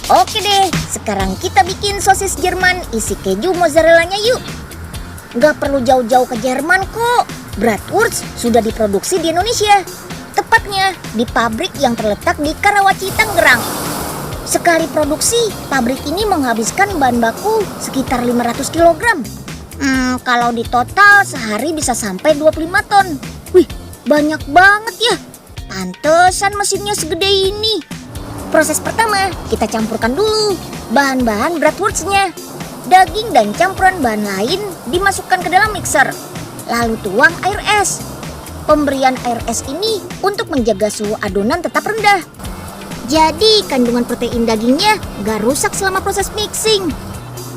Oke deh, sekarang kita bikin sosis Jerman isi keju mozzarellanya yuk. Gak perlu jauh-jauh ke Jerman kok. Bratwurst sudah diproduksi di Indonesia. Tepatnya di pabrik yang terletak di Karawaci, Tangerang. Sekali produksi, pabrik ini menghabiskan bahan baku sekitar 500 kg. Kalau di total sehari bisa sampai 25 ton. Wih, banyak banget ya. Pantesan mesinnya segede ini. Proses pertama, kita campurkan dulu bahan-bahan bratwurstnya. Daging dan campuran bahan lain dimasukkan ke dalam mixer. Lalu tuang air es. Pemberian air es ini untuk menjaga suhu adonan tetap rendah. Jadi kandungan protein dagingnya gak rusak selama proses mixing.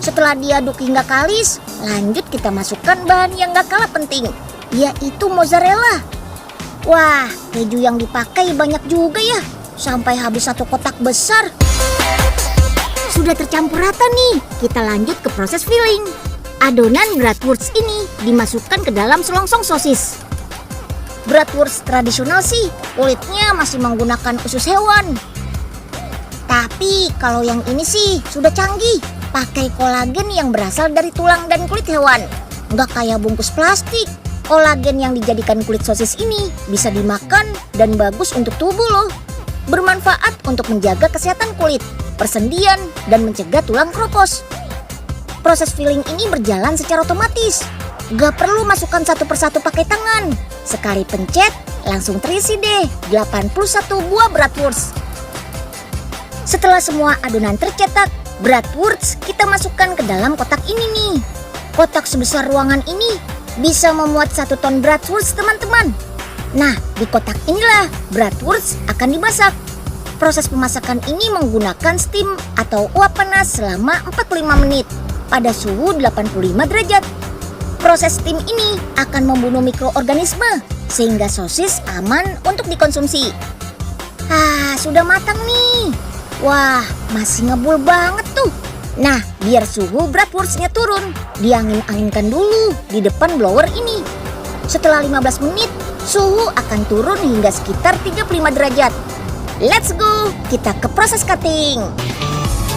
Setelah diaduk hingga kalis, lanjut kita masukkan bahan yang gak kalah penting, yaitu mozzarella. Wah, keju yang dipakai banyak juga ya. Sampai habis satu kotak besar. Sudah tercampur rata nih, kita lanjut ke proses filling. Adonan bratwurst ini dimasukkan ke dalam selongsong sosis. Bratwurst tradisional sih, kulitnya masih menggunakan usus hewan. Tapi kalau yang ini sih sudah canggih, pakai kolagen yang berasal dari tulang dan kulit hewan. Nggak kayak bungkus plastik. Kolagen yang dijadikan kulit sosis ini bisa dimakan dan bagus untuk tubuh loh. Bermanfaat untuk menjaga kesehatan kulit, persendian, dan mencegah tulang kropos. Proses filling ini berjalan secara otomatis. Gak perlu masukkan satu persatu pakai tangan. Sekali pencet, langsung terisi deh 81 buah bratwurst. Setelah semua adonan tercetak, bratwurst kita masukkan ke dalam kotak ini nih. Kotak sebesar ruangan ini bisa memuat 1 ton bratwurst, teman-teman. Nah, di kotak inilah bratwurst akan dimasak. Proses pemasakan ini menggunakan steam atau uap panas selama 45 menit pada suhu 85 derajat. Proses steam ini akan membunuh mikroorganisme sehingga sosis aman untuk dikonsumsi. Sudah matang nih. Wah, masih ngebul banget tuh. Nah, biar suhu bratwurstnya turun, diangin-anginkan dulu di depan blower ini. Setelah 15 menit, suhu akan turun hingga sekitar 35 derajat. Let's go, kita ke proses cutting.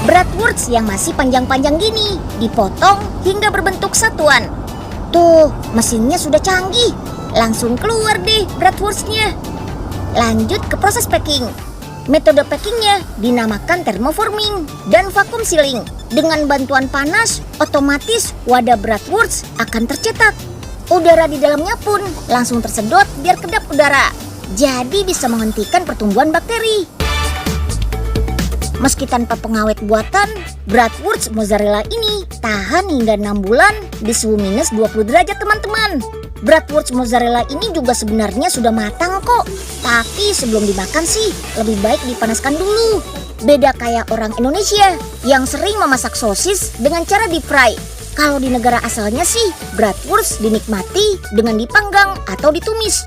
Bratwurst yang masih panjang-panjang gini dipotong hingga berbentuk satuan. Tuh, mesinnya sudah canggih. Langsung keluar deh bratwurstnya. Lanjut ke proses packing. Metode packingnya dinamakan thermoforming dan vacuum sealing. Dengan bantuan panas, otomatis wadah bratwurst akan tercetak. Udara di dalamnya pun langsung tersedot biar kedap udara. Jadi bisa menghentikan pertumbuhan bakteri. Meski tanpa pengawet buatan, bratwurst mozzarella ini tahan hingga 6 bulan di suhu minus 20 derajat, teman-teman. Bratwurst mozzarella ini juga sebenarnya sudah matang kok. Tapi sebelum dimakan sih, lebih baik dipanaskan dulu. Beda kayak orang Indonesia yang sering memasak sosis dengan cara deep fry. Kalau di negara asalnya sih, bratwurst dinikmati dengan dipanggang atau ditumis.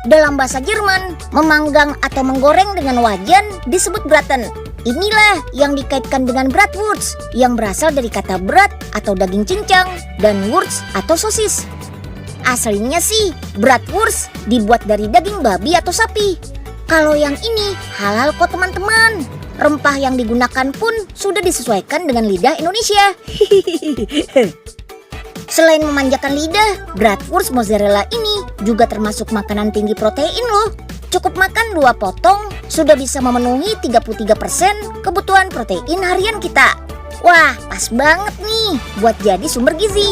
Dalam bahasa Jerman, memanggang atau menggoreng dengan wajan disebut braten. Inilah yang dikaitkan dengan bratwurst yang berasal dari kata brat atau daging cincang dan wurst atau sosis. Aslinya sih, bratwurst dibuat dari daging babi atau sapi. Kalau yang ini halal kok, teman-teman. Rempah yang digunakan pun sudah disesuaikan dengan lidah Indonesia. Selain memanjakan lidah, bratwurst mozzarella ini juga termasuk makanan tinggi protein loh. Cukup makan 2 potong sudah bisa memenuhi 33% kebutuhan protein harian kita. Wah, pas banget nih buat jadi sumber gizi.